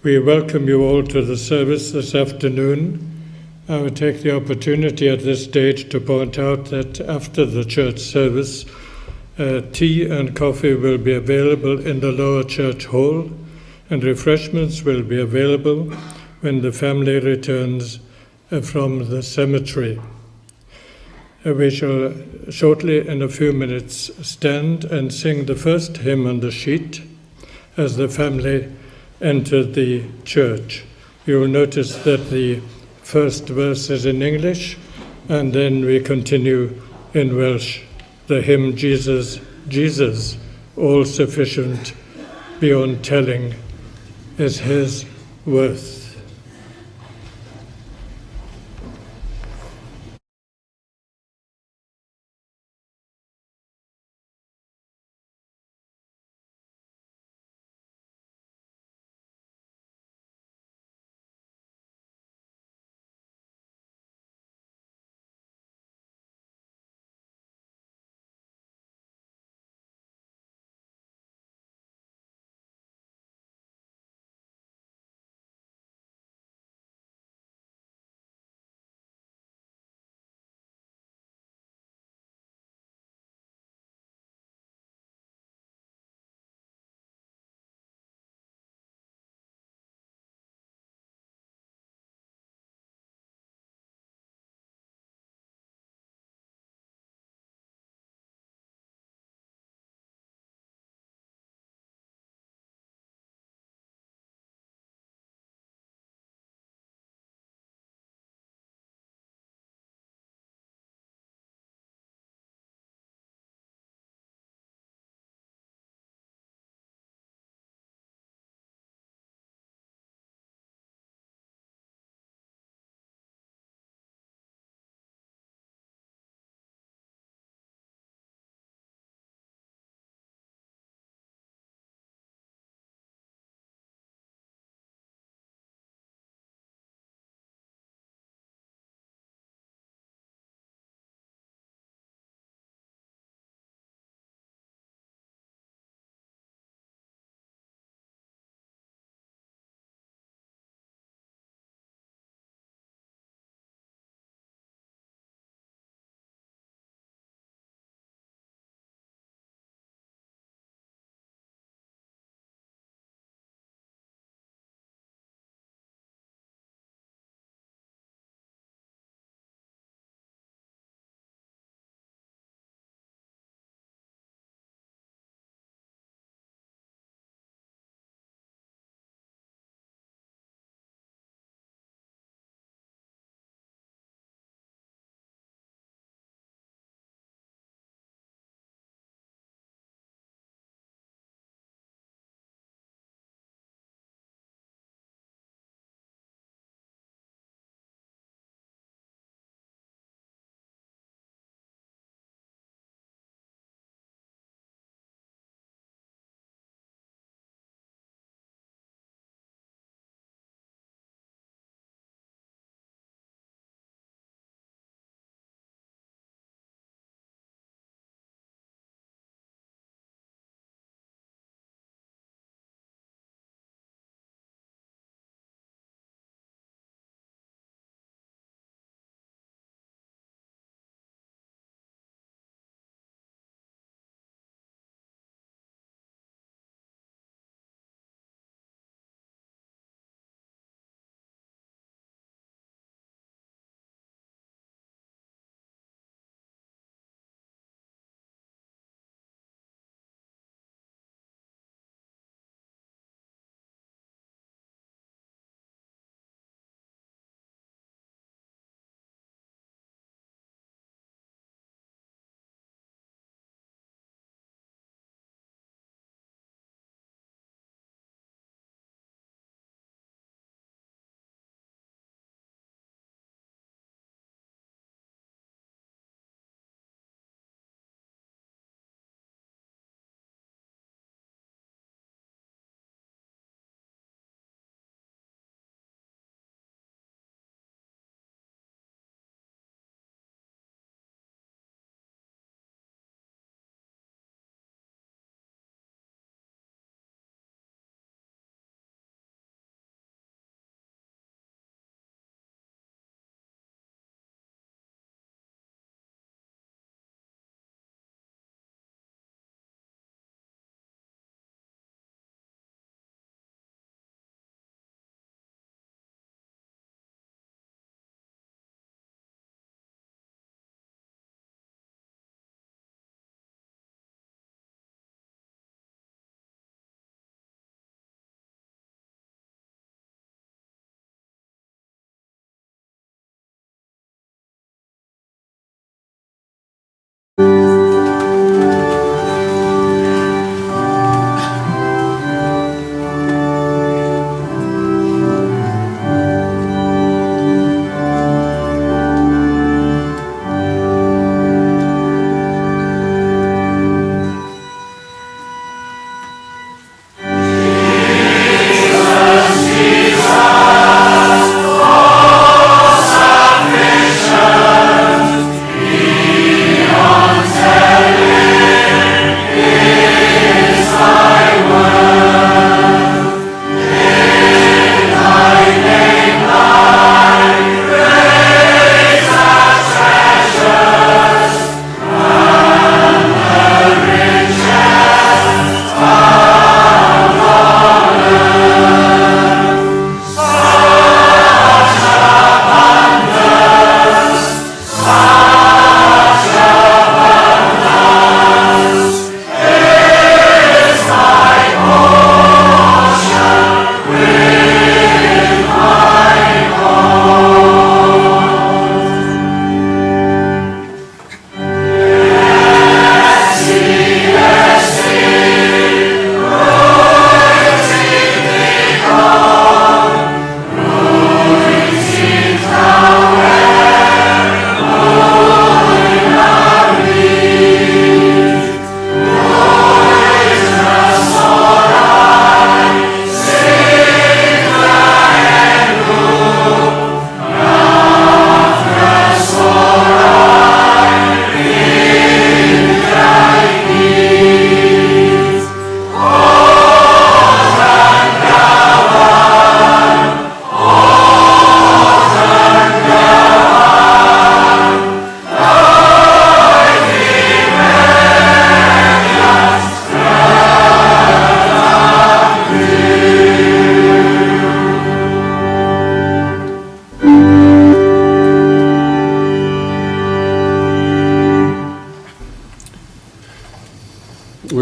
We welcome you all to the service this afternoon. I would take the opportunity at this stage to point out that after the church service, tea and coffee will be available in the lower church hall, and refreshments will be available when the family returns from the cemetery. We shall shortly, in a few minutes, stand and sing the first hymn on the sheet as the family enter the church. You will notice that the first verse is in English, and then we continue in Welsh. The hymn, Jesus, Jesus, all sufficient beyond telling, is his worth.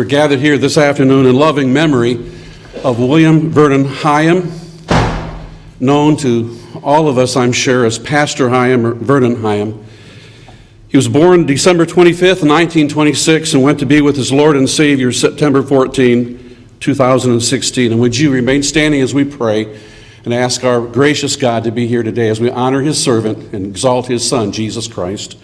gathered here this afternoon in loving memory of William Vernon Higham, known to all of us, I'm sure, as Pastor Higham or Vernon Higham. He was born December 25th, 1926, and went to be with his Lord and Savior September 14, 2016. And would you remain standing as we pray and ask our gracious God to be here today as we honor his servant and exalt his Son, Jesus Christ.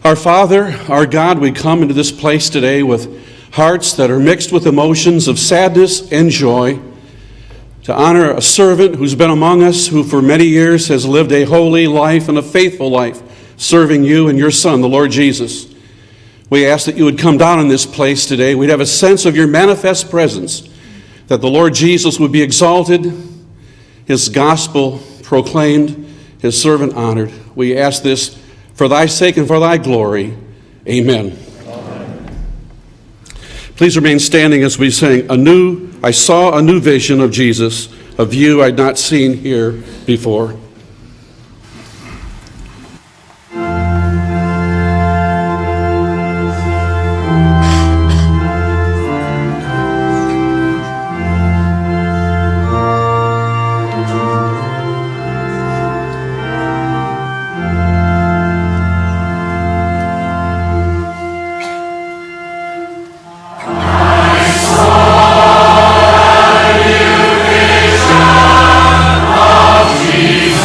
Our Father, our God, we come into this place today with hearts that are mixed with emotions of sadness and joy to honor a servant who's been among us, who for many years has lived a holy life and a faithful life, serving you and your Son, the Lord Jesus. We ask that you would come down in this place today. We'd have a sense of your manifest presence, that the Lord Jesus would be exalted, his gospel proclaimed, his servant honored. We ask this for thy sake and for thy glory. Amen. Amen. Please remain standing as we sing I saw a new vision of Jesus, a view I'd not seen here before. Jesus.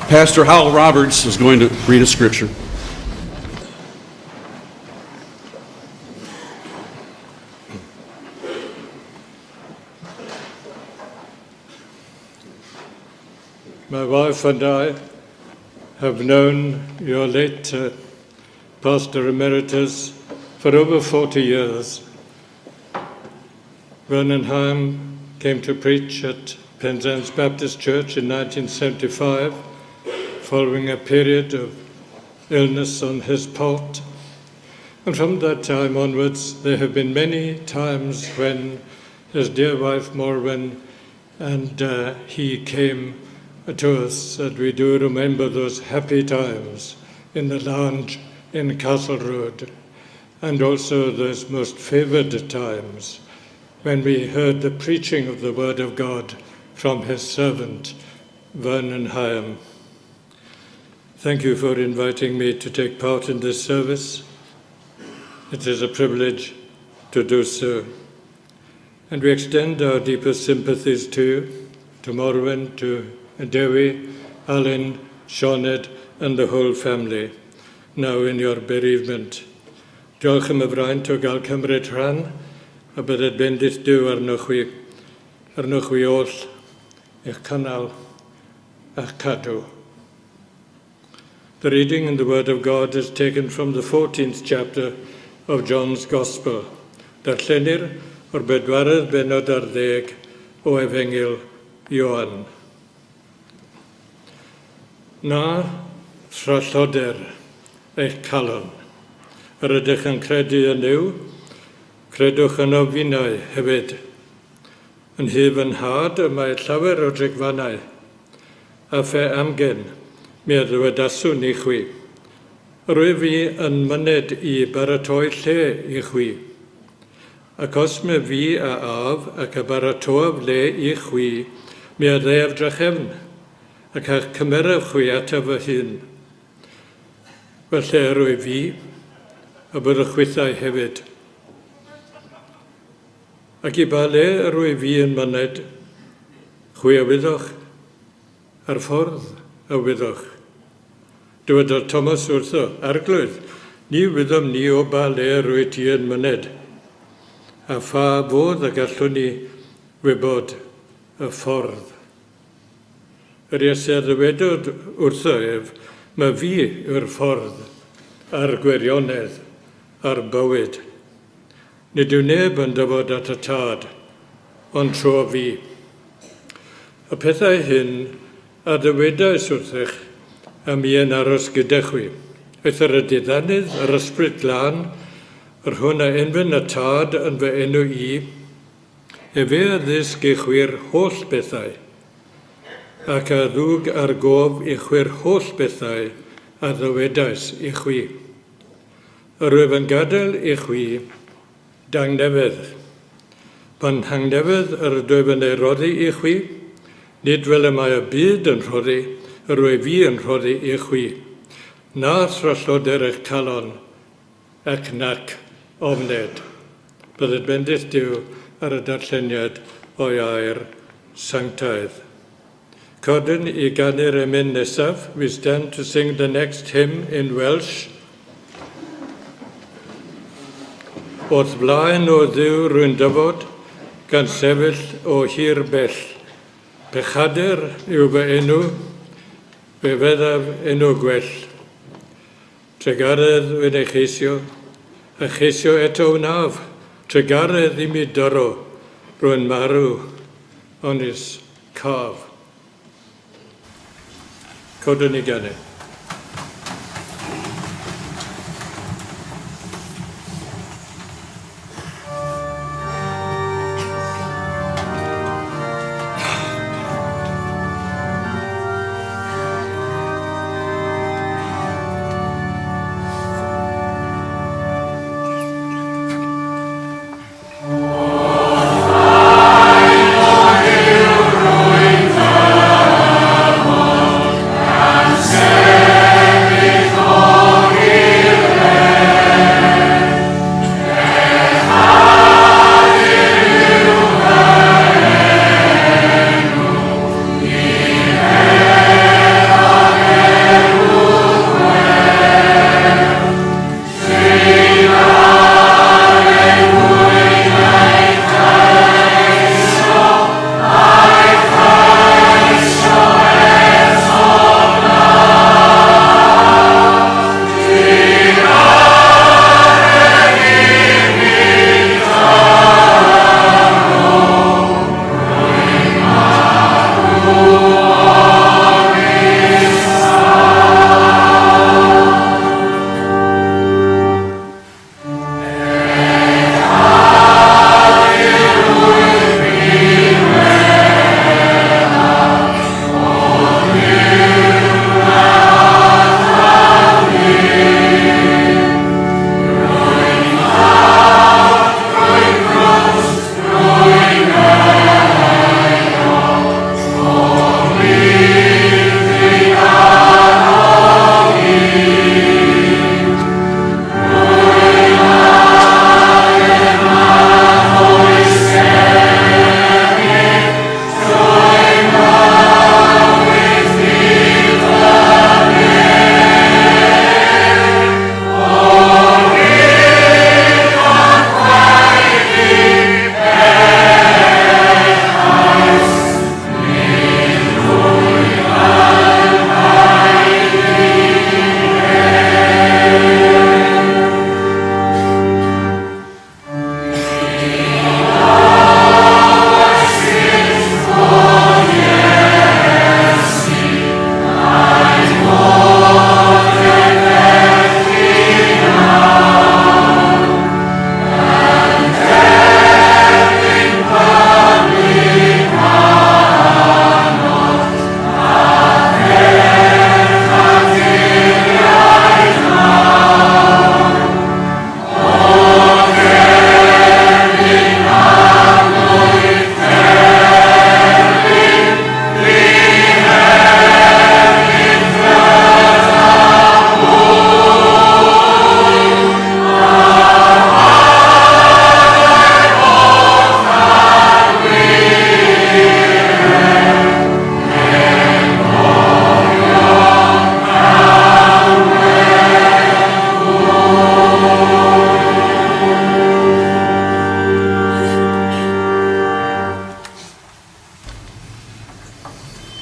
Pastor Howell Roberts is going to read a scripture. My wife and I have known your late Pastor Emeritus for over 40 years. Vernon Higham came to preach at Penzance Baptist Church in 1975, following a period of illness on his part. And from that time onwards, there have been many times when his dear wife Morwen and he came to us, and we do remember those happy times in the lounge in Castle Road, and also those most favoured times when we heard the preaching of the Word of God from his servant, Vernon Higham. Thank you for inviting me to take part in this service. It is a privilege to do so. And we extend our deepest sympathies to you, to Morwen, to Dewi, Alan, Sioned, and the whole family, now in your bereavement. Diolch am y fraint o gael cymryd rhan, a bydded bendith Duw arnoch wi oll eich cynnal a'ch cadw. The reading in the Word of God is taken from the 14th chapter of John's Gospel. Darllenir o'r bedwaredd bennod ar 10 o Efengil Ioan. Na thralloder eich calon. Yr ydych yn credu yn yw, credwch yn o finnau hefyd. Yn hyf yn had y mae llawer o drigfannau, a phe amgen mi ddwedaswn i chwi. Rwy fi yn myned i baratoi lle i chwi. Ac os mae fi a af ac a baratoaf le i chwi, mi ddef drachefn, ac a'ch cymeraf chwi ata fy hun. Felly rwy fi, a byddwch chwythau hefyd. Ac i ba le rwy fi yn myned, chwi a wyddwch, ar ffordd a wyddwch. Dywedodd Thomas wrtho, arglwydd, ni wyddom ni o ba le rwy ti yn myned, a pha fodd a gallwn ni wybod y ffordd. Yr Iesu ddywedod wrtho ef, mae fi yw'r ffordd a'r gwirionedd a'r bywyd. Nid yw neb yn dyfod at y tad, ond tro fi. Y pethau hyn a ddywedais wrthych am i yn aros gyda chwi. Eith yr ydyddanydd yr ysbryd glân, yr hwn a enfyn y tad yn fy enw i, efe a ddysg i chwi'r holl bethau, ac a ddwg ar gof i chwi'r holl bethau a ddywedais i chwi. Rwyf yn gadael i chwi dangnefedd. Pan hangnefedd yr ydwyf yn ei roddi i chwi, nid fel y mae y byd yn roddi, rwyf fi yn roddi i chwi. Na thralloder eich calon ac nac ofned. Bydded bendith Duw ar y darlleniad o'i air sanctaidd. Codyn I ganu'r emyn nesaf, we stand to sing the next hymn in Welsh. Wrth flaen o ddiw rwy'n dyfod, gan sefyll o hir bell. Pechadur yw fy enw, fe feddaf enw gwell. Tregaredd wy'n ei cheisio, a cheisio eto wnaf. Tregaredd I mi dyro, rwy'n marw, onys caf. Codwn I ganu. Say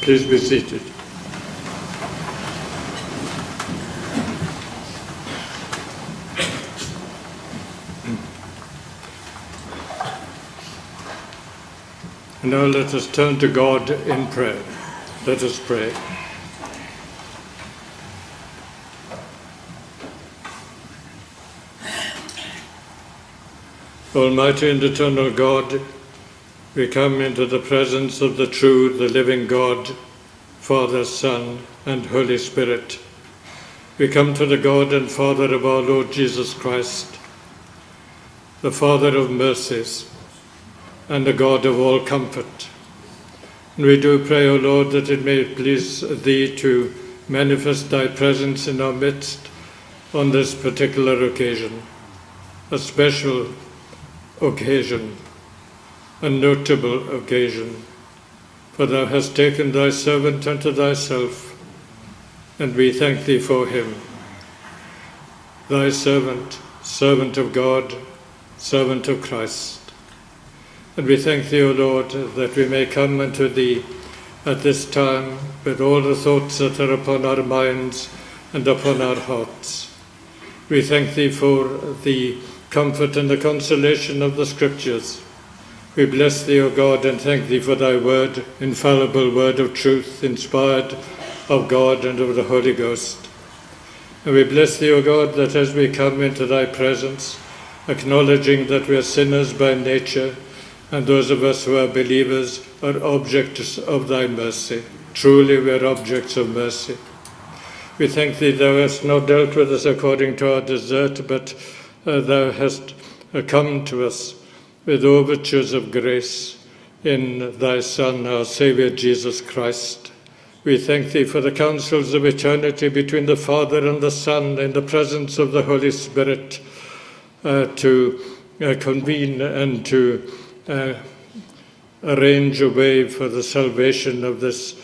Please be seated. And now let us turn to God in prayer. Let us pray. Almighty and eternal God, we come into the presence of the true, the living God, Father, Son, and Holy Spirit. We come to the God and Father of our Lord Jesus Christ, the Father of mercies, and the God of all comfort. And we do pray, O Lord, that it may please Thee to manifest Thy presence in our midst on this particular occasion, a special occasion, a notable occasion, for Thou hast taken Thy servant unto Thyself, and we thank Thee for him. Thy servant, servant of God, servant of Christ. And we thank Thee, O Lord, that we may come unto Thee at this time with all the thoughts that are upon our minds and upon our hearts. We thank Thee for the comfort and the consolation of the Scriptures. We bless Thee, O God, and thank Thee for Thy word, infallible word of truth, inspired of God and of the Holy Ghost. And we bless Thee, O God, that as we come into Thy presence, acknowledging that we are sinners by nature, and those of us who are believers are objects of Thy mercy. Truly we are objects of mercy. We thank Thee, Thou hast not dealt with us according to our desert, but Thou hast come to us with overtures of grace in Thy Son, our Saviour, Jesus Christ. We thank Thee for the counsels of eternity between the Father and the Son in the presence of the Holy Spirit to convene and to arrange a way for the salvation of this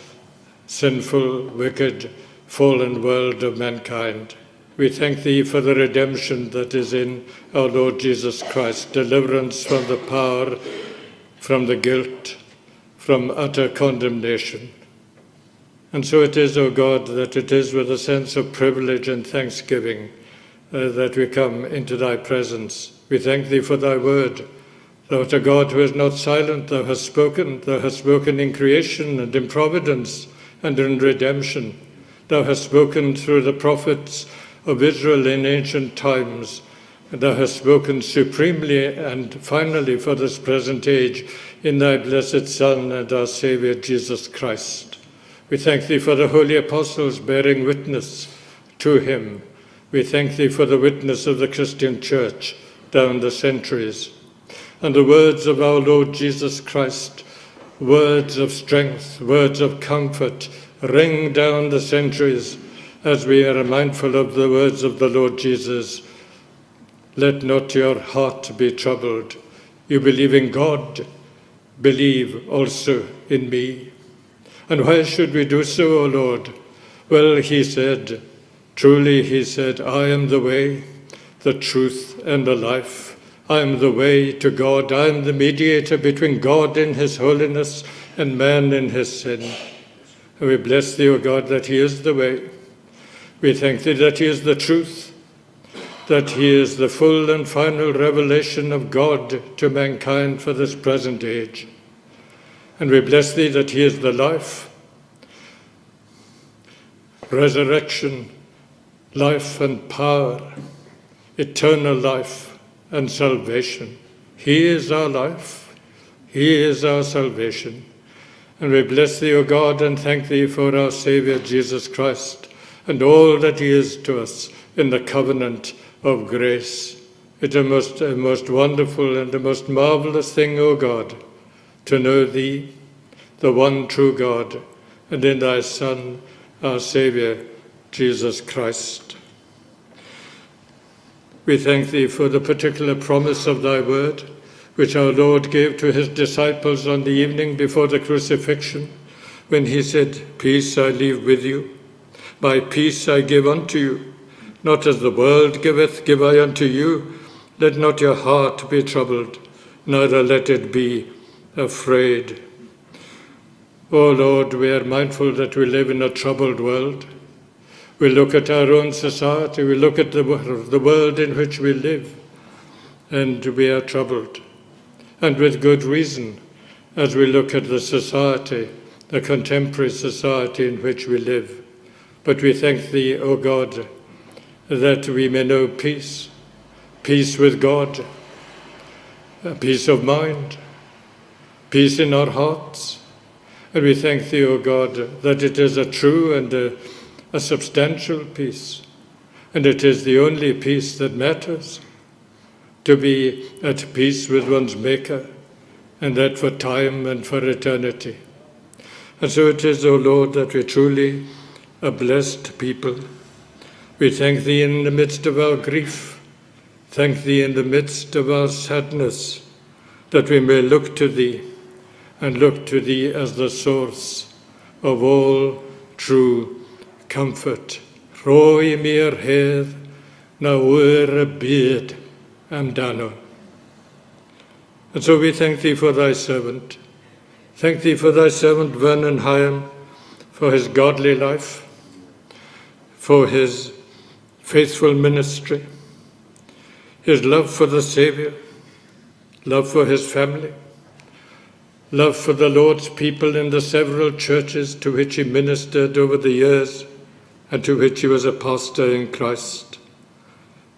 sinful, wicked, fallen world of mankind. We thank Thee for the redemption that is in our Lord Jesus Christ, deliverance from the power, from the guilt, from utter condemnation. And so it is, O God, that it is with a sense of privilege and thanksgiving that we come into Thy presence. We thank Thee for Thy word. Thou art a God who is not silent. Thou hast spoken in creation and in providence and in redemption. Thou hast spoken through the prophets of Israel in ancient times. Thou hast spoken supremely and finally for this present age in Thy blessed Son and our Saviour, Jesus Christ. We thank Thee for the holy apostles bearing witness to Him. We thank Thee for the witness of the Christian Church down the centuries. And the words of our Lord Jesus Christ, words of strength, words of comfort, ring down the centuries as we are mindful of the words of the Lord Jesus. Let not your heart be troubled. You believe in God, believe also in me. And why should we do so, O Lord? Well, He said, truly He said, I am the way, the truth, and the life. I am the way to God. I am the mediator between God in His holiness and man in his sin. And we bless Thee, O God, that He is the way. We thank Thee that He is the truth, that He is the full and final revelation of God to mankind for this present age. And we bless Thee that He is the life, resurrection, life and power, eternal life and salvation. He is our life. He is our salvation. And we bless Thee, O God, and thank Thee for our Saviour, Jesus Christ, and all that He is to us in the covenant of grace. It's a most wonderful and a most marvelous thing, O God, to know Thee, the one true God, and in Thy Son, our Saviour, Jesus Christ. We thank Thee for the particular promise of Thy word, which our Lord gave to His disciples on the evening before the crucifixion, when He said, Peace I leave with you, my peace I give unto you. Not as the world giveth, give I unto you. Let not your heart be troubled, neither let it be afraid. O Lord, we are mindful that we live in a troubled world. We look at our own society, we look at the world in which we live, and we are troubled. And with good reason, as we look at the society, the contemporary society in which we live. But we thank Thee, O God, that we may know peace, peace with God, peace of mind, peace in our hearts. And we thank Thee, O God, that it is a true and a substantial peace, and it is the only peace that matters, to be at peace with one's Maker, and that for time and for eternity. And so it is, O Lord, that we truly a blessed people. We thank Thee in the midst of our grief, thank Thee in the midst of our sadness, that we may look to Thee, and look to Thee as the source of all true comfort. Roi mir hedd na ŵr y byd amdano. And so we thank Thee for Thy servant. Thank Thee for Thy servant Vernon Higham, for his godly life, for his faithful ministry, his love for the Saviour, love for his family, love for the Lord's people in the several churches to which he ministered over the years and to which he was a pastor in Christ.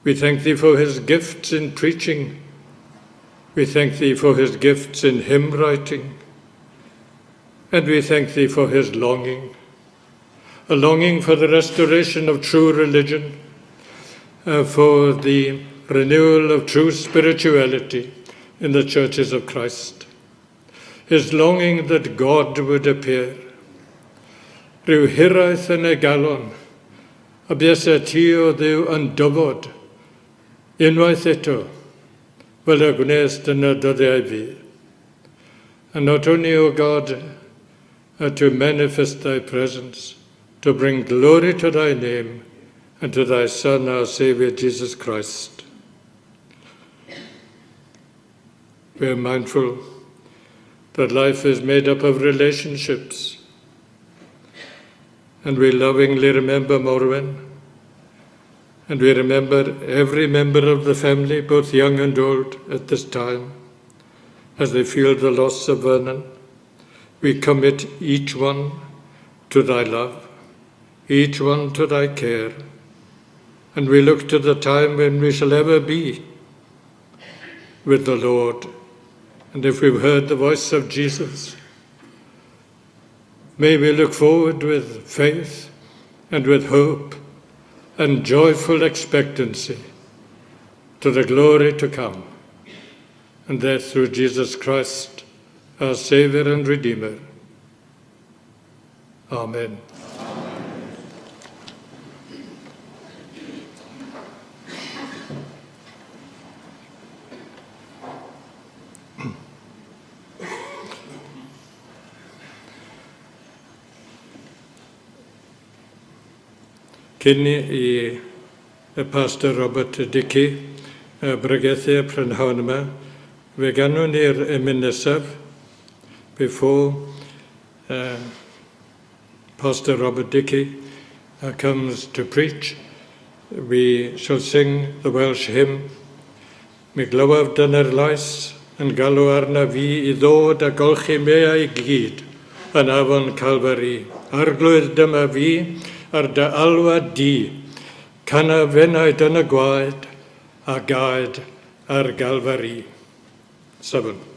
We thank Thee for his gifts in preaching. We thank Thee for his gifts in hymn writing. And we thank Thee for his longing, a longing for the restoration of true religion, for the renewal of true spirituality in the churches of Christ. His longing that God would appear. Rhyw hiraeth yn y galon, a bues y Ti o Dduw yn dyfod, unwaith eto, fel y gwnes yn y dyddiau fi. And not only, O God, to manifest Thy presence, to bring glory to Thy name and to Thy Son, our Saviour, Jesus Christ. We are mindful that life is made up of relationships, and we lovingly remember Morwen, and we remember every member of the family, both young and old, at this time, as they feel the loss of Vernon. We commit each one to Thy love, each one to Thy care, and we look to the time when we shall ever be with the Lord. And if we've heard the voice of Jesus, may we look forward with faith and with hope and joyful expectancy to the glory to come, and that through Jesus Christ, our Saviour and Redeemer. Amen. Cyn I Pastor Robert Dickie bregethu y prynhawn yma, fe ganwn ni'r emyn before Pastor Robert Dickie comes to preach. We shall sing the Welsh hymn, Mi glywaf dyna'r lais yn galw arna fi I ddod a golchi mea I gyd yn afon Calvary. Arglwydd dyma fi ar dy alwad di, cana fennaid yn y gwaed a gaed ar Galfari. 7. Amen.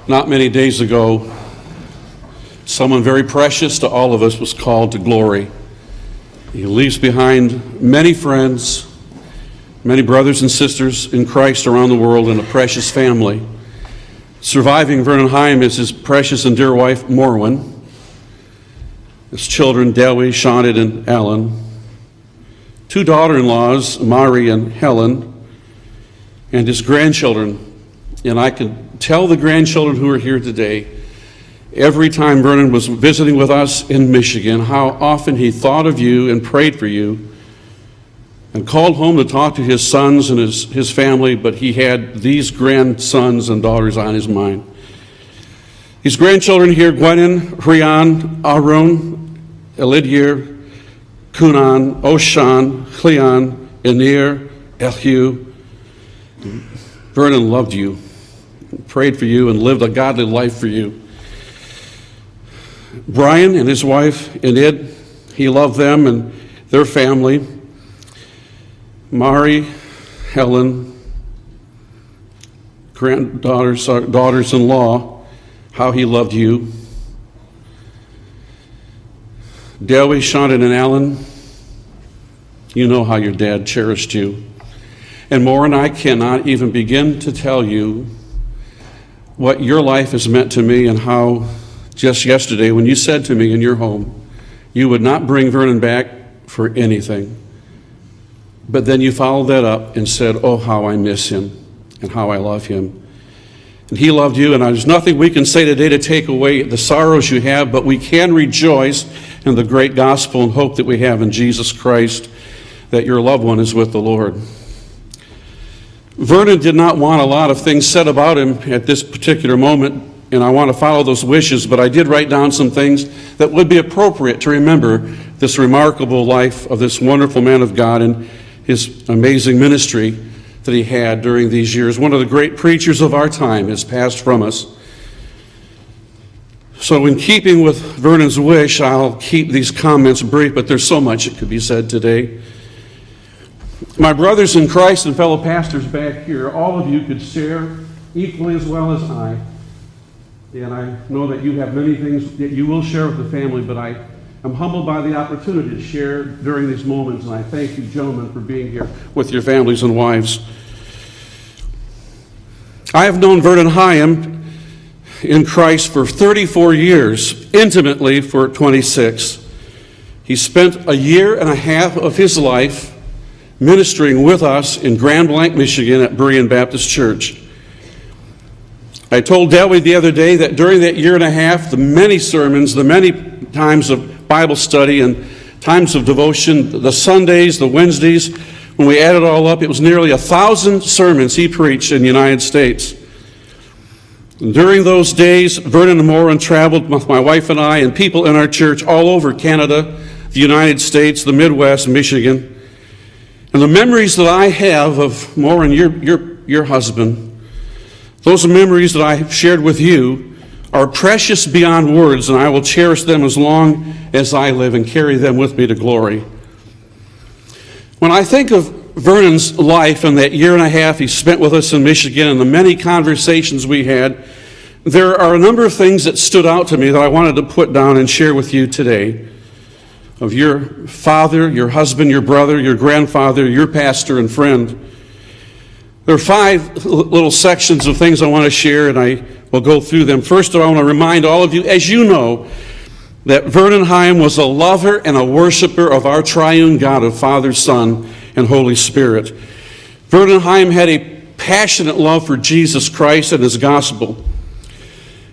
Not many days ago, someone very precious to all of us was called to glory. He leaves behind many friends, many brothers and sisters in Christ around the world, and a precious family. Surviving Vernon Higham is his precious and dear wife, Morwen, his children, Dewi, Shonit, and Alan, two daughter-in-laws, Mari and Helen, and his grandchildren. And I can tell the grandchildren who are here today, every time Vernon was visiting with us in Michigan, how often he thought of you and prayed for you and called home to talk to his sons and his family, but he had these grandsons and daughters on his mind. His grandchildren here, Gwenin, Rhian, Arun, Elidir, Kunan, Oshan, Cleon, Enir, Elihu. Vernon loved you, prayed for you, and lived a godly life for you. Brian and his wife, Enid, he loved them and their family. Mari, Helen, granddaughters, daughters-in-law, how he loved you. Dewi, Shonit, and Alan, you know how your dad cherished you. And Maura and I cannot even begin to tell you what your life has meant to me, and how just yesterday when you said to me in your home, you would not bring Vernon back for anything. But then you followed that up and said, oh, how I miss him and how I love him. And he loved you, and there's nothing we can say today to take away the sorrows you have, but we can rejoice in the great gospel and hope that we have in Jesus Christ, that your loved one is with the Lord. Vernon did not want a lot of things said about him at this particular moment, and I want to follow those wishes, but I did write down some things that would be appropriate to remember this remarkable life of this wonderful man of God and his amazing ministry that he had during these years. One of the great preachers of our time has passed from us. So in keeping with Vernon's wish, I'll keep these comments brief, but there's so much that could be said today. My brothers in Christ and fellow pastors back here, all of you could share equally as well as I. And I know that you have many things that you will share with the family, but I'm humbled by the opportunity to share during these moments, and I thank you, gentlemen, for being here with your families and wives. I have known Vernon Higham in Christ for 34 years, intimately for 26. He spent a year and a half of his life ministering with us in Grand Blanc, Michigan at Berean Baptist Church. I told Dewi the other day that during that year and a half, the many sermons, the many times of Bible study and times of devotion, the Sundays, the Wednesdays, when we added it all up, it was nearly 1,000 sermons he preached in the United States. And during those days, Vernon and Morwen traveled with my wife and I and people in our church all over Canada, the United States, the Midwest, Michigan. And the memories that I have of Morwen, your husband, those memories that I have shared with you are precious beyond words, and I will cherish them as long as I live and carry them with me to glory. When I think of Vernon's life and that year and a half he spent with us in Michigan and the many conversations we had, there are a number of things that stood out to me that I wanted to put down and share with you today. Of your father, your husband, your brother, your grandfather, your pastor and friend. There are 5 little sections of things I want to share, and I will go through them. First, I want to remind all of you, as you know, that Vernon Higham was a lover and a worshiper of our triune God of Father, Son, and Holy Spirit. Vernon Higham had a passionate love for Jesus Christ and his gospel.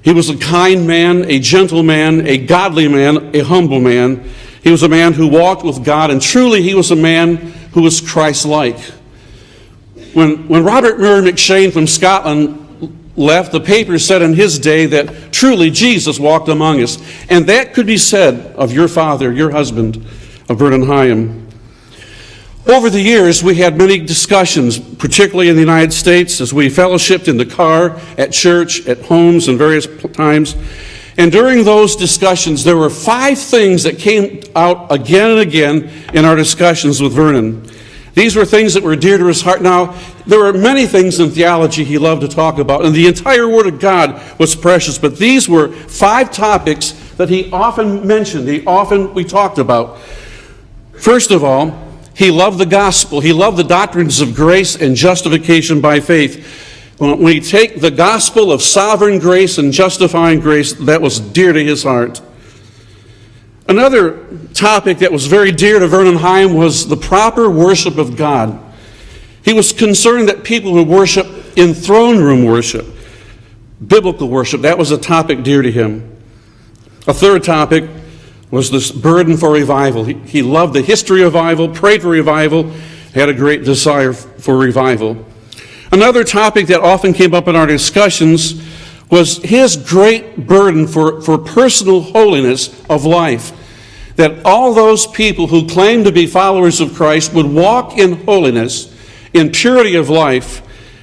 He was a kind man, a gentle man, a godly man, a humble man. He was a man who walked with God, and truly he was a man who was Christ-like. When Robert Murray McShane from Scotland left, the paper said in his day that truly Jesus walked among us. And that could be said of your father, your husband, of Vernon Higham. Over the years, we had many discussions, particularly in the United States, as we fellowshiped in the car, at church, at homes, and various times. And during those discussions, there were 5 things that came out again and again in our discussions with Vernon. These were things that were dear to his heart. Now, there were many things in theology he loved to talk about, and the entire Word of God was precious, but these were 5 topics that he often mentioned, we talked about. First of all, he loved the gospel. He loved the doctrines of grace and justification by faith. When we take the gospel of sovereign grace and justifying grace, that was dear to his heart. Another topic that was very dear to Vernon Higham was the proper worship of God. He was concerned that people would worship in throne room worship, biblical worship. That was a topic dear to him. A third topic was this burden for revival. He loved the history of revival, prayed for revival, had a great desire for revival. Another topic that often came up in our discussions was his great burden for personal holiness of life. That all those people who claim to be followers of Christ would walk in holiness, in purity of life.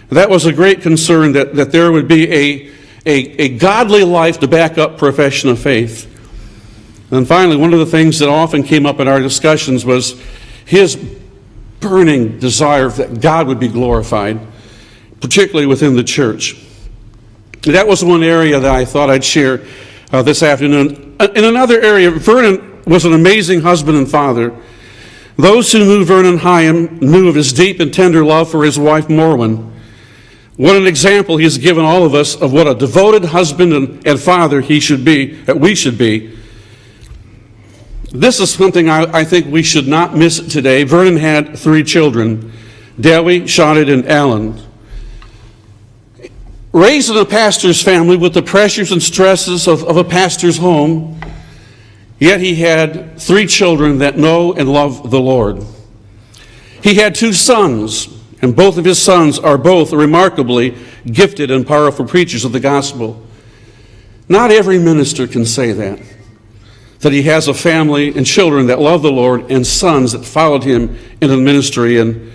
That was a great concern, that there would be a godly life to back up profession of faith. And finally, one of the things that often came up in our discussions was his burning desire that God would be glorified, particularly within the church. That was one area that I thought I'd share this afternoon. In another area, Vernon was an amazing husband and father. Those who knew Vernon Higham knew of his deep and tender love for his wife, Morwen. What an example he has given all of us of what a devoted husband and father he should be, that we should be. This is something I think we should not miss today. Vernon had 3 children, Dewi, Shawnet, and Alan. Raised in a pastor's family with the pressures and stresses of a pastor's home, yet he had 3 children that know and love the Lord. He had 2 sons, and both of his sons are both remarkably gifted and powerful preachers of the gospel. Not every minister can say that he has a family and children that love the Lord and sons that followed him into the ministry. And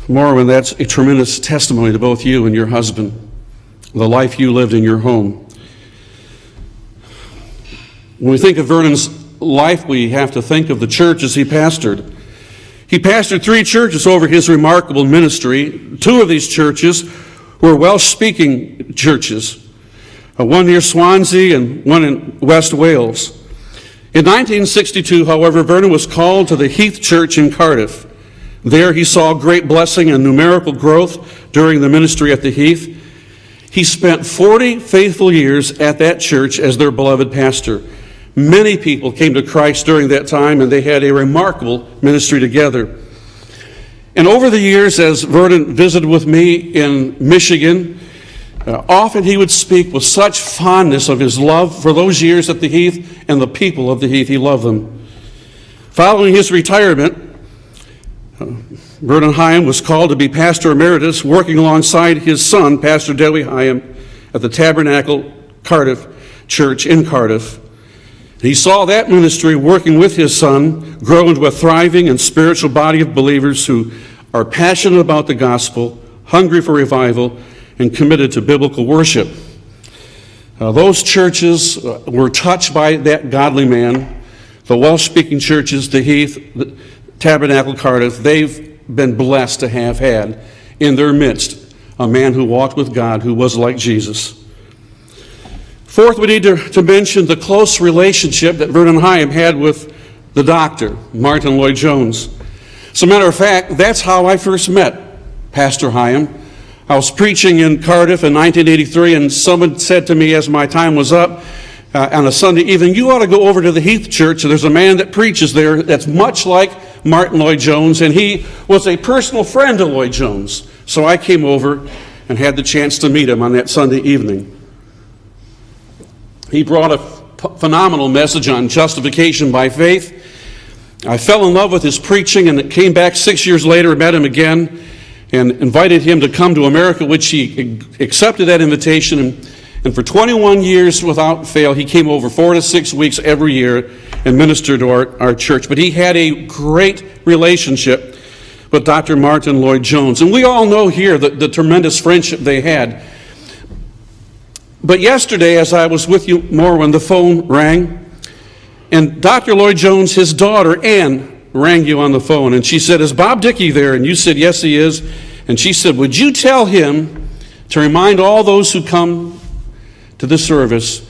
Morwen, that's a tremendous testimony to both you and your husband, the life you lived in your home. When we think of Vernon's life, we have to think of the churches he pastored. He pastored 3 churches over his remarkable ministry. 2 of these churches were Welsh-speaking churches, one near Swansea and one in West Wales. In 1962, however, Vernon was called to the Heath Church in Cardiff. There he saw great blessing and numerical growth during the ministry at the Heath. He spent 40 faithful years at that church as their beloved pastor. Many people came to Christ during that time, and they had a remarkable ministry together. And over the years, as Vernon visited with me in Michigan, often he would speak with such fondness of his love for those years at the Heath and the people of the Heath. He loved them. Following his retirement, Vernon Higham was called to be pastor emeritus, working alongside his son, Pastor Dewi Higham, at the Tabernacle Cardiff Church in Cardiff. He saw that ministry working with his son grow into a thriving and spiritual body of believers who are passionate about the gospel, hungry for revival, and committed to biblical worship. Those churches were touched by that godly man. The Welsh-speaking churches, the Heath, the Tabernacle Cardiff, they've been blessed to have had in their midst a man who walked with God, who was like Jesus. Fourth, we need to mention the close relationship that Vernon Higham had with the doctor, Martin Lloyd-Jones. As a matter of fact, that's how I first met Pastor Higham. I was preaching in Cardiff in 1983, and someone said to me as my time was up on a Sunday evening, "You ought to go over to the Heath Church. There's a man that preaches there that's much like Martin Lloyd-Jones, and he was a personal friend of Lloyd-Jones." So I came over and had the chance to meet him on that Sunday evening. He brought a phenomenal message on justification by faith. I fell in love with his preaching, and came back 6 years later, met him again, and invited him to come to America, which he accepted that invitation. And for 21 years without fail, he came over 4 to 6 weeks every year and ministered to our church. But he had a great relationship with Dr. Martin Lloyd-Jones. And we all know here the tremendous friendship they had. But yesterday, as I was with you more, when the phone rang, and Dr. Lloyd-Jones, his daughter, Ann, rang you on the phone, and she said, "Is Bob Dickie there?" And you said, "Yes, he is." And she said, would you tell him to remind all those who come to this service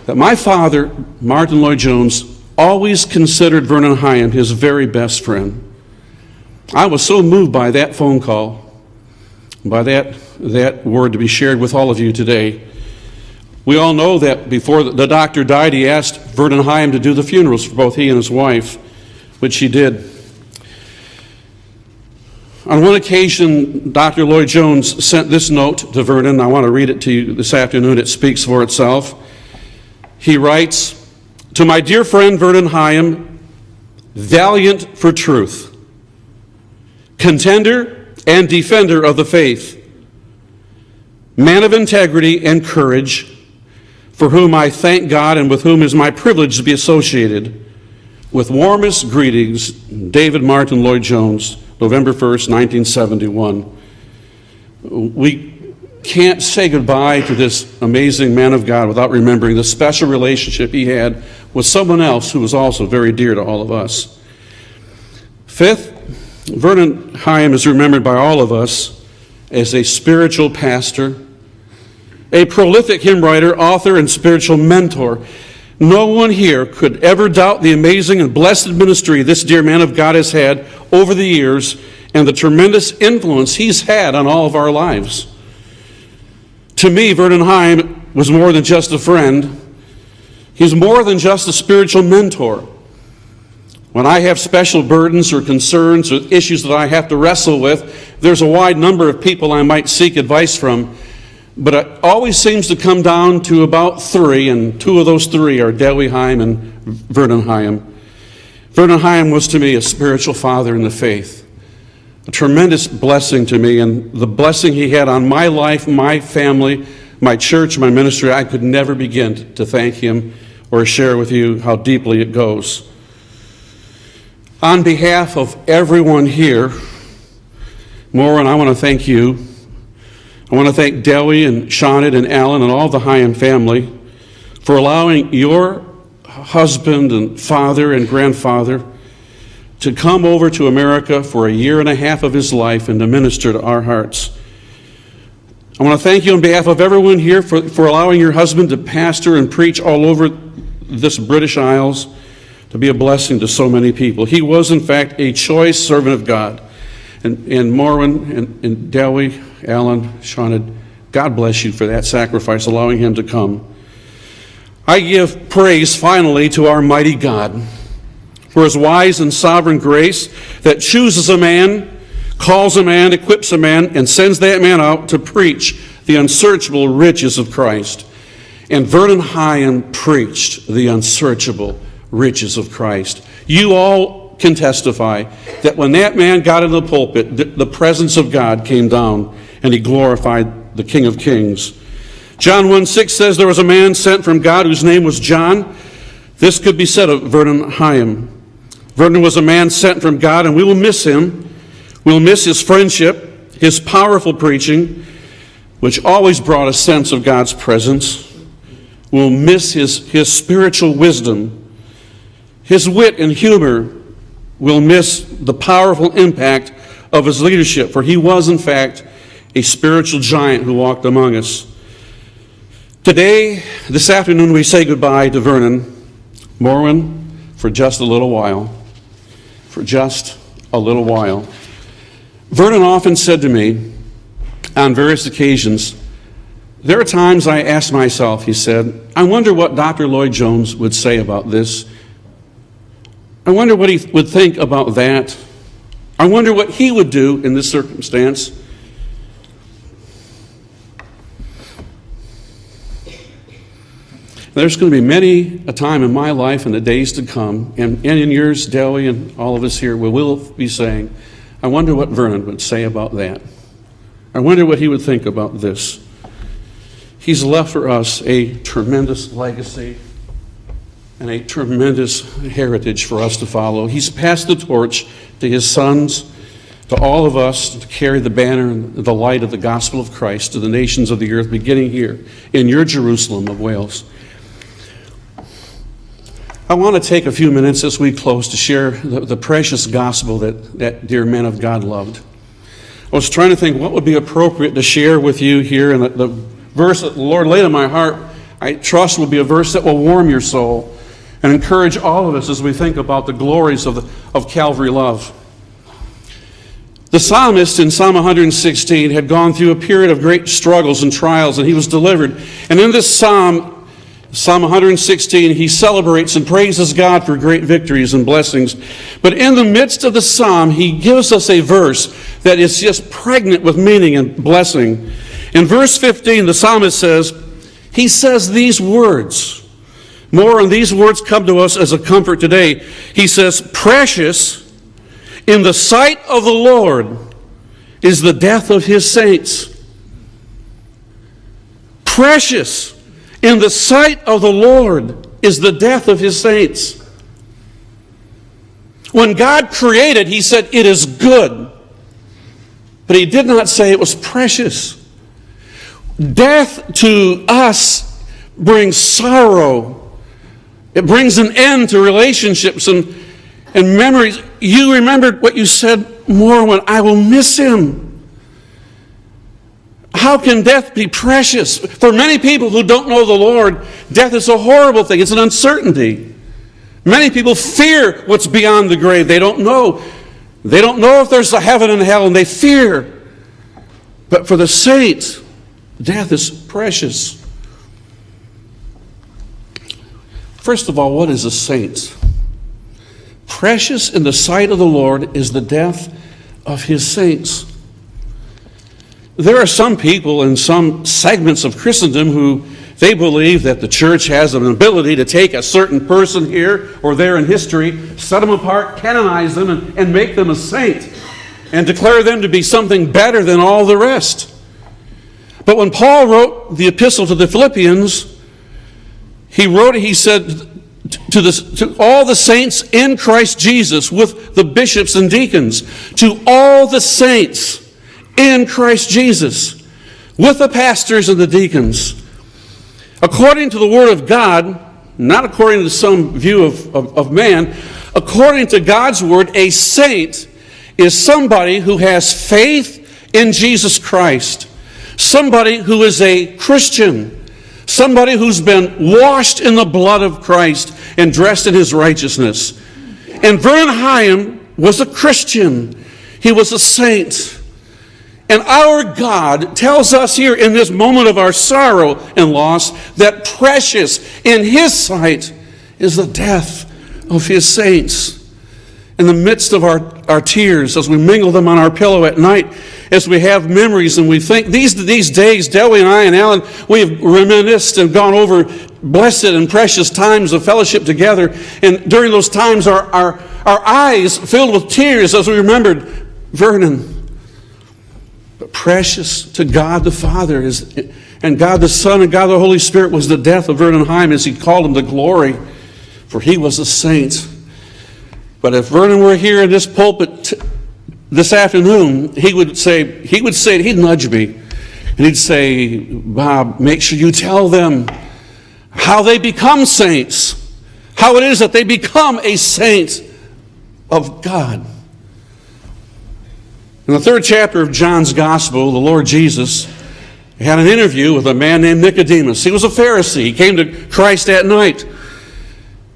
that my father, Martin Lloyd-Jones, always considered Vernon Higham his very best friend. I was so moved by that phone call, by that word to be shared with all of you today. We all know that before the doctor died, he asked Vernon Higham to do the funerals for both he and his wife, which he did. On one occasion, Dr. Lloyd-Jones sent this note to Vernon. I want to read it to you this afternoon. It speaks for itself. He writes, to my dear friend Vernon Higham, valiant for truth, contender and defender of the faith, man of integrity and courage, for whom I thank God and with whom it is my privilege to be associated. With warmest greetings, David Martin Lloyd-Jones, November 1st, 1971. We can't say goodbye to this amazing man of God without remembering the special relationship he had with someone else who was also very dear to all of us. Fifth, Vernon Higham is remembered by all of us as a spiritual pastor, a prolific hymn writer, author, and spiritual mentor. No one here could ever doubt the amazing and blessed ministry this dear man of God has had over the years and the tremendous influence he's had on all of our lives. To me, Vernon Higham was more than just a friend. He's more than just a spiritual mentor. When I have special burdens or concerns or issues that I have to wrestle with, there's a wide number of people I might seek advice from. But it always seems to come down to about three, and two of those three are Dewi Higham and Vernon Higham. Vernon Higham was to me a spiritual father in the faith, a tremendous blessing to me, and the blessing he had on my life, my family, my church, my ministry, I could never begin to thank him or share with you how deeply it goes. On behalf of everyone here, Morwen, I want to thank you. I want to thank Dewi and Shawnit and Alan and all the Higham family for allowing your husband and father and grandfather to come over to America for a year and a half of his life and to minister to our hearts. I want to thank you on behalf of everyone here for allowing your husband to pastor and preach all over this British Isles, to be a blessing to so many people. He was, in fact, a choice servant of God. And Morwen and Dewi, Alan, Shawnit, God bless you for that sacrifice, allowing him to come. I give praise, finally, to our mighty God for his wise and sovereign grace that chooses a man, calls a man, equips a man, and sends that man out to preach the unsearchable riches of Christ. And Vernon Higham preached the unsearchable riches of Christ. You all can testify that when that man got in the pulpit, the presence of God came down and he glorified the King of Kings. John 1:6 says there was a man sent from God whose name was John. This could be said of Vernon Higham. Vernon was a man sent from God, and we will miss him. We'll miss his friendship, his powerful preaching, which always brought a sense of God's presence. We'll miss his spiritual wisdom, his wit and humor. We'll miss the powerful impact of his leadership, for he was, in fact, a spiritual giant who walked among us. Today, this afternoon, we say goodbye to Vernon Morwen for just a little while. For just a little while. Vernon often said to me on various occasions, there are times I ask myself, he said, I wonder what Dr. Lloyd-Jones would say about this. I wonder what he would think about that. I wonder what he would do in this circumstance. There's going to be many a time in my life and the days to come, and in yours, Dewi, and all of us here, we will be saying, I wonder what Vernon would say about that. I wonder what he would think about this. He's left for us a tremendous legacy and a tremendous heritage for us to follow. He's passed the torch to his sons, to all of us, to carry the banner and the light of the gospel of Christ to the nations of the earth, beginning here in your Jerusalem of Wales. I want to take a few minutes as we close to share the precious gospel that dear man of God loved. I I was trying to think what would be appropriate to share with you here, and the verse that the Lord laid on my heart, I trust will be a verse that will warm your soul and encourage all of us as we think about the glories of Calvary love. The psalmist in Psalm 116 had gone through a period of great struggles and trials, and he was delivered. And in this Psalm 116, he celebrates and praises God for great victories and blessings. But in the midst of the psalm, he gives us a verse that is just pregnant with meaning and blessing. In verse 15, the psalmist says, he says these words. More on these words come to us as a comfort today. He says, precious in the sight of the Lord is the death of his saints. Precious in the sight of the Lord is the death of his saints. When God created, he said, it is good. But he did not say it was precious. Death to us brings sorrow. It brings an end to relationships and memories. You remembered what you said, Morwen, I will miss him. How can death be precious? For many people who don't know the Lord, death is a horrible thing. It's an uncertainty. Many people fear what's beyond the grave. They don't know. They don't know if there's a heaven and hell, and they fear. But for the saints, death is precious. First of all, what is a saint? Precious in the sight of the Lord is the death of his saints. There are some people in some segments of Christendom who they believe that the church has an ability to take a certain person here or there in history, set them apart, canonize them, and make them a saint, and declare them to be something better than all the rest. But when Paul wrote the epistle to the Philippians, he said to all the saints in Christ Jesus, with the bishops and deacons, to all the saints in Christ Jesus, with the pastors and the deacons, according to the word of God, not according to some view of man, according to God's word, a saint is somebody who has faith in Jesus Christ, somebody who is a Christian, somebody who's been washed in the blood of Christ and dressed in his righteousness. And Vernon Higham was a Christian. He was a saint. And our God tells us here in this moment of our sorrow and loss that precious in his sight is the death of his saints. In the midst of our tears, as we mingle them on our pillow at night, as we have memories and we think, these days, Dewey and I and Alan, we have reminisced and gone over blessed and precious times of fellowship together. And during those times, our eyes filled with tears as we remembered Vernon. But precious to God the Father and God the Son and God the Holy Spirit was the death of Vernon Higham, as he called him, to glory, for he was a saint. But if Vernon were here in this pulpit this afternoon, he'd nudge me, and he'd say, Bob, make sure you tell them how they become saints, how it is that they become a saint of God. In the 3rd chapter of John's Gospel, the Lord Jesus had an interview with a man named Nicodemus. He was a Pharisee. He came to Christ at night.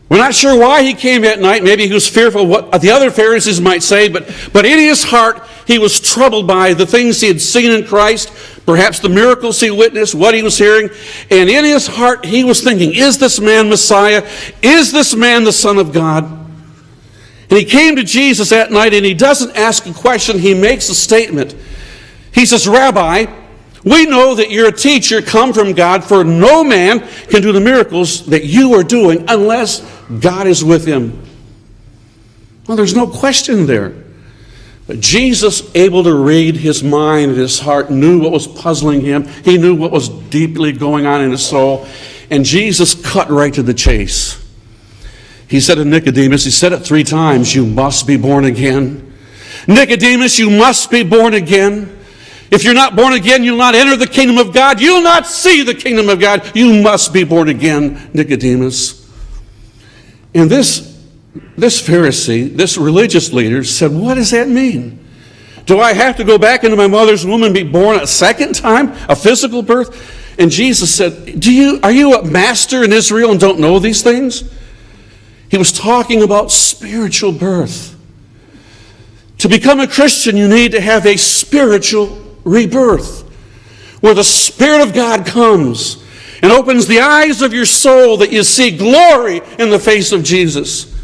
We're not sure why he came at night. Maybe he was fearful of what the other Pharisees might say, but in his heart, he was troubled by the things he had seen in Christ, perhaps the miracles he witnessed, what he was hearing. And in his heart, he was thinking, is this man Messiah? Is this man the Son of God? And he came to Jesus at night, and he doesn't ask a question. He makes a statement. He says, Rabbi, we know that you're a teacher come from God, for no man can do the miracles that you are doing unless God is with him. Well, there's no question there. But Jesus, able to read his mind and his heart, knew what was puzzling him. He knew what was deeply going on in his soul. And Jesus cut right to the chase. He said to Nicodemus, he said it 3 times, you must be born again. Nicodemus, you must be born again. If you're not born again, you'll not enter the kingdom of God. You'll not see the kingdom of God. You must be born again, Nicodemus. And this Pharisee, this religious leader, said, what does that mean? Do I have to go back into my mother's womb and be born a second time, a physical birth? And Jesus said, are you a master in Israel and don't know these things? He was talking about spiritual birth. To become a Christian, you need to have a spiritual rebirth, where the Spirit of God comes and opens the eyes of your soul that you see glory in the face of Jesus,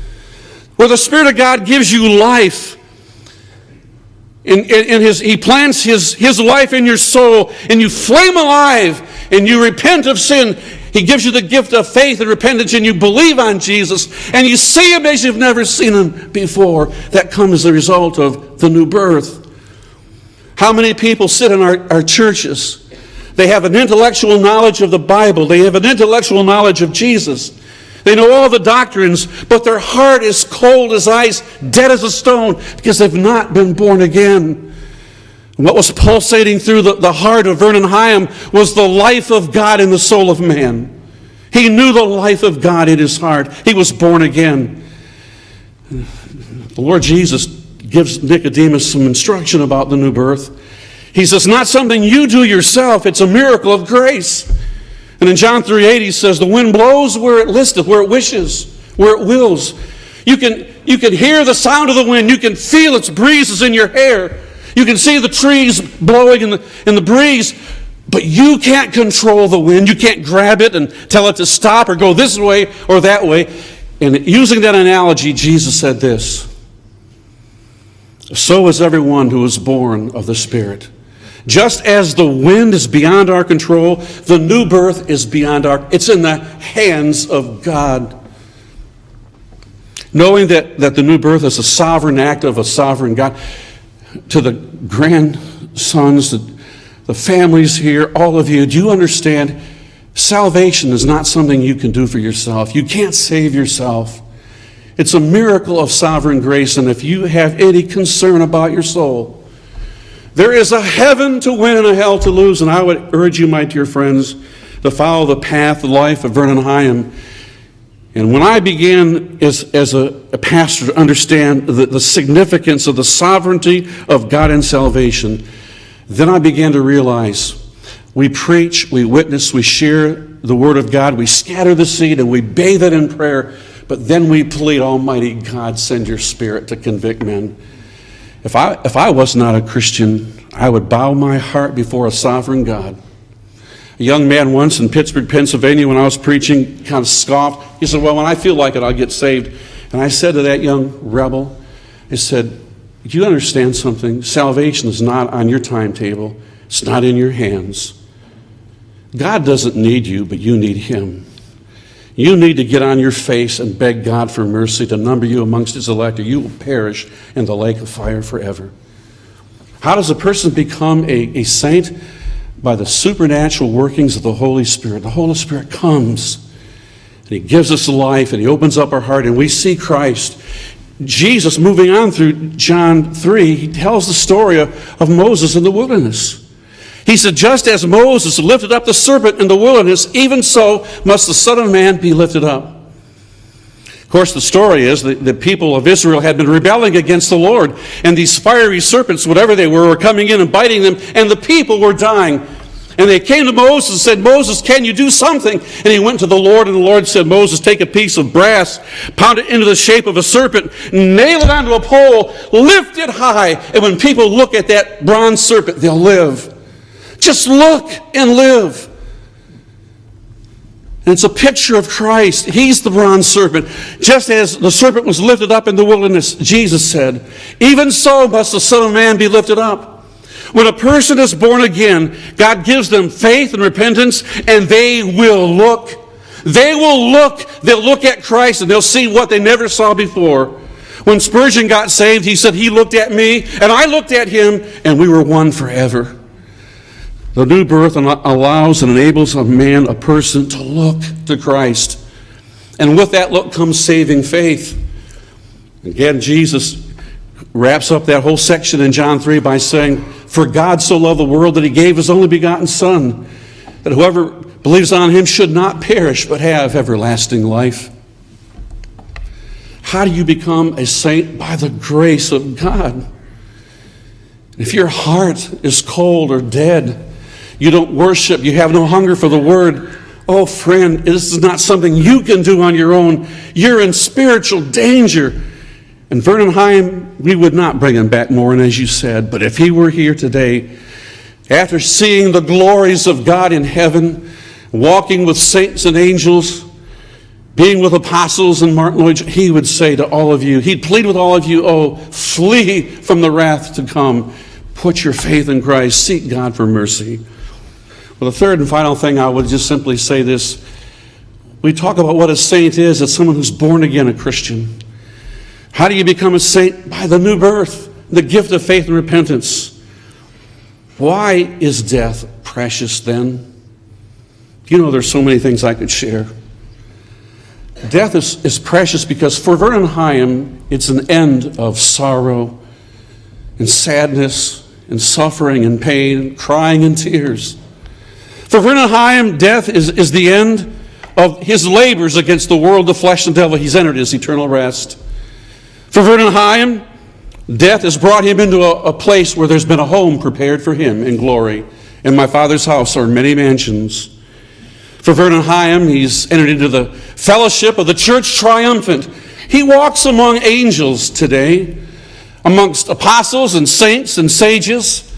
where the Spirit of God gives you life. He plants his life in your soul, and you flame alive, and you repent of sin. He gives you the gift of faith and repentance, and you believe on Jesus, and you see Him as you've never seen Him before. That comes as a result of the new birth. How many people sit in our churches? They have an intellectual knowledge of the Bible. They have an intellectual knowledge of Jesus. They know all the doctrines, but their heart is cold as ice, dead as a stone, because they've not been born again. What was pulsating through the heart of Vernon Higham was the life of God in the soul of man. He knew the life of God in his heart. He was born again. The Lord Jesus gives Nicodemus some instruction about the new birth. He says, not something you do yourself. It's a miracle of grace. And in John 3:8, he says, the wind blows where it listeth, where it wishes, where it wills. You can hear the sound of the wind. You can feel its breezes in your hair. You can see the trees blowing in the breeze, but you can't control the wind. You can't grab it and tell it to stop or go this way or that way. And using that analogy, Jesus said this, so is everyone who is born of the Spirit. Just as the wind is beyond our control, the new birth is beyond it's in the hands of God. Knowing that the new birth is a sovereign act of a sovereign God, to the grandsons, the families here, all of you, do you understand? Salvation is not something you can do for yourself. You can't save yourself. It's a miracle of sovereign grace, and if you have any concern about your soul, there is a heaven to win and a hell to lose, and I would urge you, my dear friends, to follow the path, the life of Vernon Higham. And when I began as a pastor to understand the significance of the sovereignty of God in salvation, then I began to realize we preach, we witness, we share the Word of God, we scatter the seed, and we bathe it in prayer, but then we plead, Almighty God, send your Spirit to convict men. If I was not a Christian, I would bow my heart before a sovereign God. A young man once in Pittsburgh, Pennsylvania, when I was preaching, kind of scoffed. He said, well, when I feel like it, I'll get saved. And I said to that young rebel, I said, do you understand something? Salvation is not on your timetable. It's not in your hands. God doesn't need you, but you need Him. You need to get on your face and beg God for mercy to number you amongst His elect, or you will perish in the lake of fire forever. How does a person become a saint? By the supernatural workings of the Holy Spirit. The Holy Spirit comes, and He gives us life, and He opens up our heart, and we see Christ. Jesus, moving on through John 3, He tells the story of Moses in the wilderness. He said, just as Moses lifted up the serpent in the wilderness, even so must the Son of Man be lifted up. Of course, the story is that the people of Israel had been rebelling against the Lord, and these fiery serpents, whatever they were coming in and biting them, and the people were dying. And they came to Moses and said, Moses, can you do something? And he went to the Lord, and the Lord said, Moses, take a piece of brass, pound it into the shape of a serpent, nail it onto a pole, lift it high, and when people look at that bronze serpent, they'll live. Just look and live. And it's a picture of Christ. He's the bronze serpent. Just as the serpent was lifted up in the wilderness, Jesus said, even so must the Son of Man be lifted up. When a person is born again, God gives them faith and repentance, and they will look. They will look. They'll look at Christ, and they'll see what they never saw before. When Spurgeon got saved, he said, he looked at me, and I looked at him, and we were one forever. The new birth allows and enables a person to look to Christ. And with that look comes saving faith. Again, Jesus wraps up that whole section in John 3 by saying, for God so loved the world that He gave His only begotten Son, that whoever believes on Him should not perish but have everlasting life. How do you become a saint? By the grace of God. If your heart is cold or dead, you don't worship, you have no hunger for the word, oh friend, this is not something you can do on your own. You're in spiritual danger. And Vernon Higham, we would not bring him back, Morwen, as you said, but if he were here today, after seeing the glories of God in heaven, walking with saints and angels, being with apostles and Martin Lloyd, he would say to all of you, he'd plead with all of you, oh, flee from the wrath to come. Put your faith in Christ. Seek God for mercy. Well, the third and final thing, I would just simply say this. We talk about what a saint is. It's someone who's born again, a Christian. How do you become a saint? By the new birth, the gift of faith and repentance. Why is death precious then? You know, there's so many things I could share. Death is precious because for Vernon Higham, it's an end of sorrow and sadness and suffering and pain and crying and tears. For Vernon Higham, death is the end of his labors against the world, the flesh, and the devil. He's entered his eternal rest. For Vernon Higham, death has brought him into a place where there's been a home prepared for him in glory. In my Father's house are many mansions. For Vernon Higham, he's entered into the fellowship of the church triumphant. He walks among angels today, amongst apostles and saints and sages,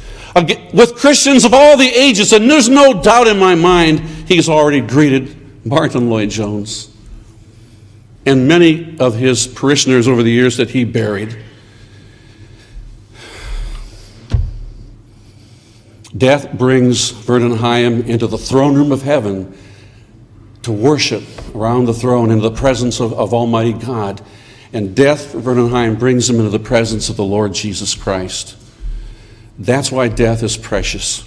with Christians of all the ages, and there's no doubt in my mind he's already greeted Martin Lloyd-Jones and many of his parishioners over the years that he buried. Death brings Vernon Higham into the throne room of heaven to worship around the throne in the presence of Almighty God. And death for Vernon Higham brings him into the presence of the Lord Jesus Christ. That's why death is precious.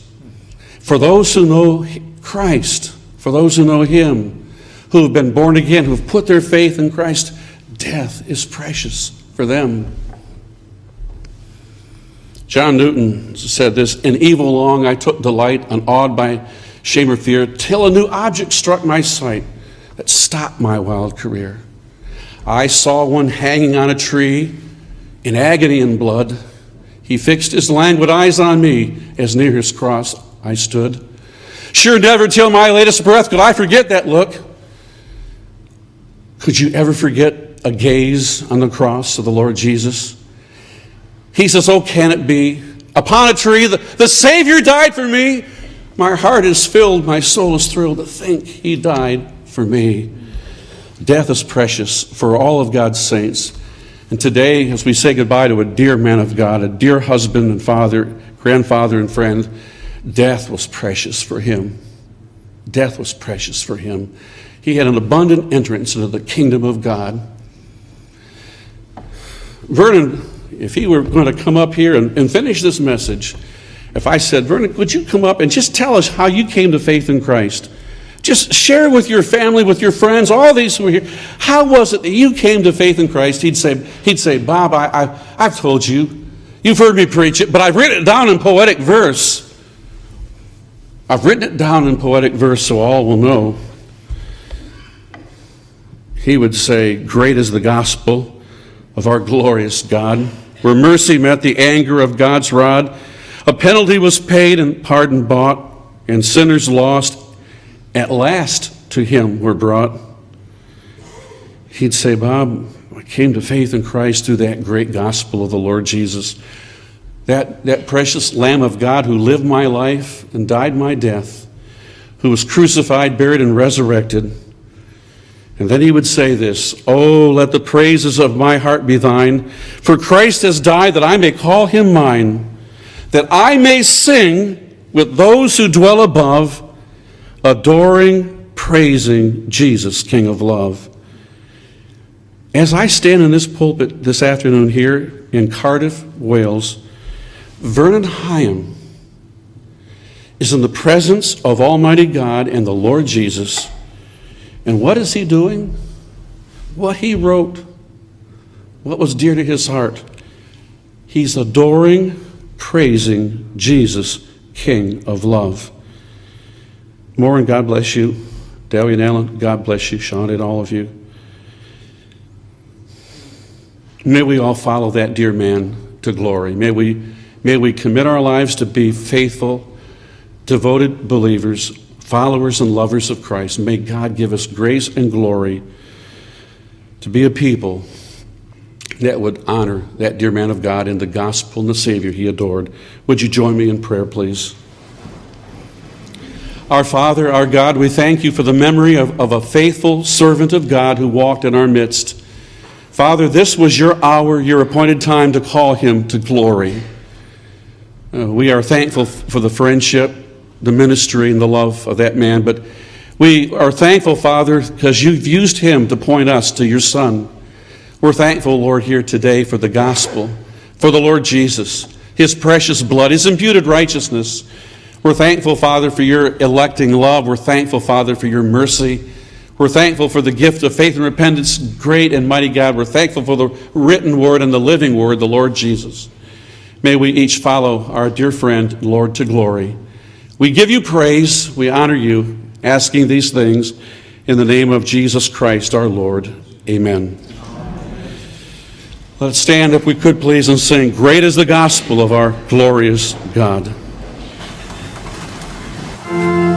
For those who know Christ, for those who know Him, who have been born again, who have put their faith in Christ, death is precious for them. John Newton said this, "In evil long I took delight, unawed by shame or fear, till a new object struck my sight that stopped my wild career. I saw one hanging on a tree in agony and blood. He fixed his languid eyes on me as near his cross I stood. Sure, never till my latest breath could I forget that look. Could you ever forget a gaze on the cross of the Lord Jesus? He says, oh, can it be? Upon a tree, the Savior died for me. My heart is filled, my soul is thrilled to think He died for me." Death is precious for all of God's saints. And today, as we say goodbye to a dear man of God, a dear husband and father, grandfather and friend, death was precious for him. Death was precious for him. He had an abundant entrance into the kingdom of God. Vernon, if he were going to come up here and finish this message, if I said, Vernon, would you come up and just tell us how you came to faith in Christ? Just share with your family, with your friends, all these who are here. How was it that you came to faith in Christ? He'd say, Bob, I've told you. You've heard me preach it, but I've written it down in poetic verse. I've written it down in poetic verse so all will know. He would say, great is the gospel of our glorious God, where mercy met the anger of God's rod. A penalty was paid and pardon bought, and sinners lost at last to Him were brought. He'd say, Bob, I came to faith in Christ through that great gospel of the Lord Jesus. That precious Lamb of God who lived my life and died my death, who was crucified, buried, and resurrected. And then he would say this, oh, let the praises of my heart be thine, for Christ has died that I may call Him mine, that I may sing with those who dwell above, adoring, praising Jesus, King of love. As I stand in this pulpit this afternoon here in Cardiff, Wales, Vernon Higham is in the presence of Almighty God and the Lord Jesus. And what is he doing? What he wrote, what was dear to his heart. He's adoring, praising Jesus, King of love. Morwen, God bless you. Debbie and Alan, God bless you. Sean and all of you. May we all follow that dear man to glory. May we May we commit our lives to be faithful, devoted believers, followers and lovers of Christ. May God give us grace and glory to be a people that would honor that dear man of God and the gospel and the Savior he adored. Would you join me in prayer, please? Our Father, our God, we thank you for the memory of a faithful servant of God who walked in our midst. Father, this was your hour, your appointed time to call him to glory. We are thankful for the friendship, the ministry, and the love of that man, but we are thankful, Father, because you've used him to point us to your Son. We're thankful, Lord, here today for the gospel, for the Lord Jesus, his precious blood, his imputed righteousness. We're thankful, Father, for your electing love. We're thankful, Father, for your mercy. We're thankful for the gift of faith and repentance, great and mighty God. We're thankful for the written word and the living word, the Lord Jesus. May we each follow our dear friend, Lord, to glory. We give you praise. We honor you, asking these things in the name of Jesus Christ, our Lord. Amen. Let's stand, if we could, please, and sing, "Great is the gospel of our glorious God." Thank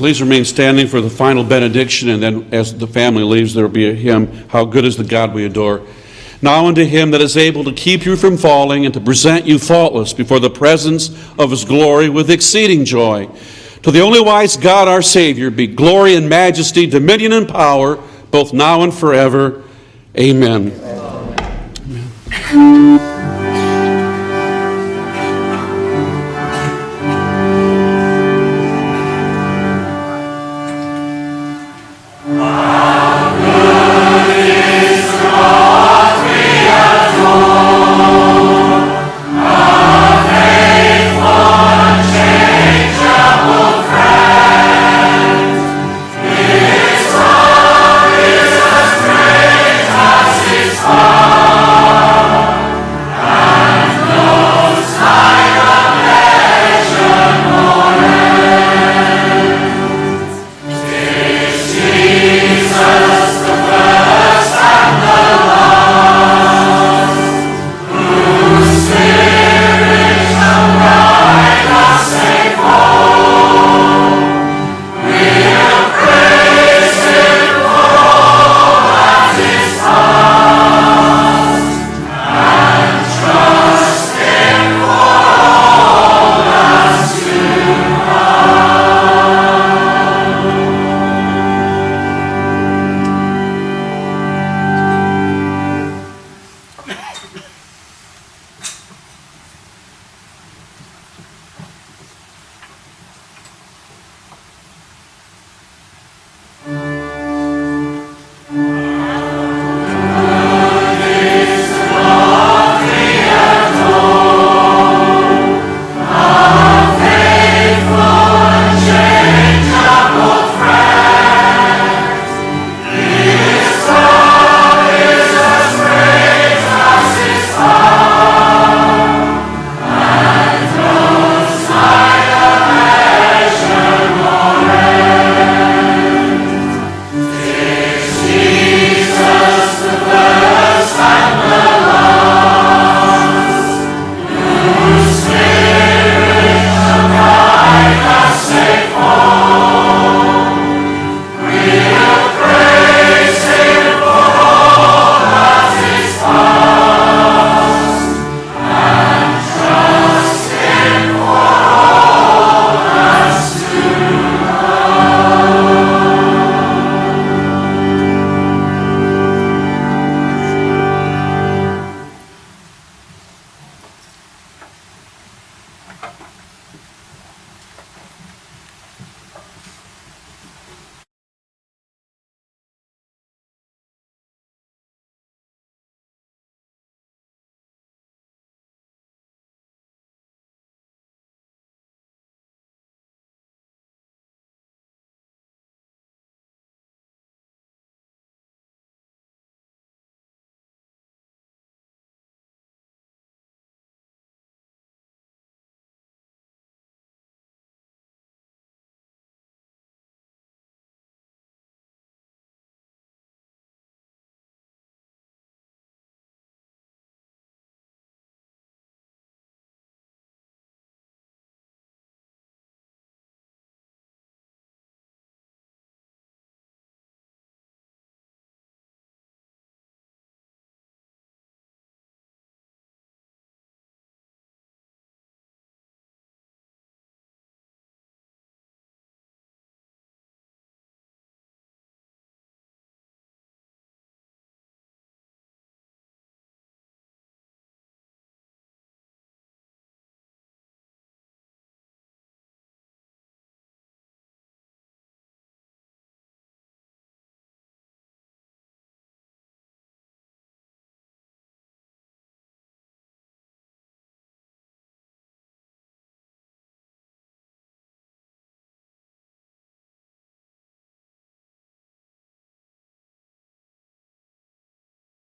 please remain standing for the final benediction, and then as the family leaves, there will be a hymn, How Good is the God We Adore. Now unto him that is able to keep you from falling and to present you faultless before the presence of his glory with exceeding joy. To the only wise God our Savior be glory and majesty, dominion and power, both now and forever. Amen. Amen.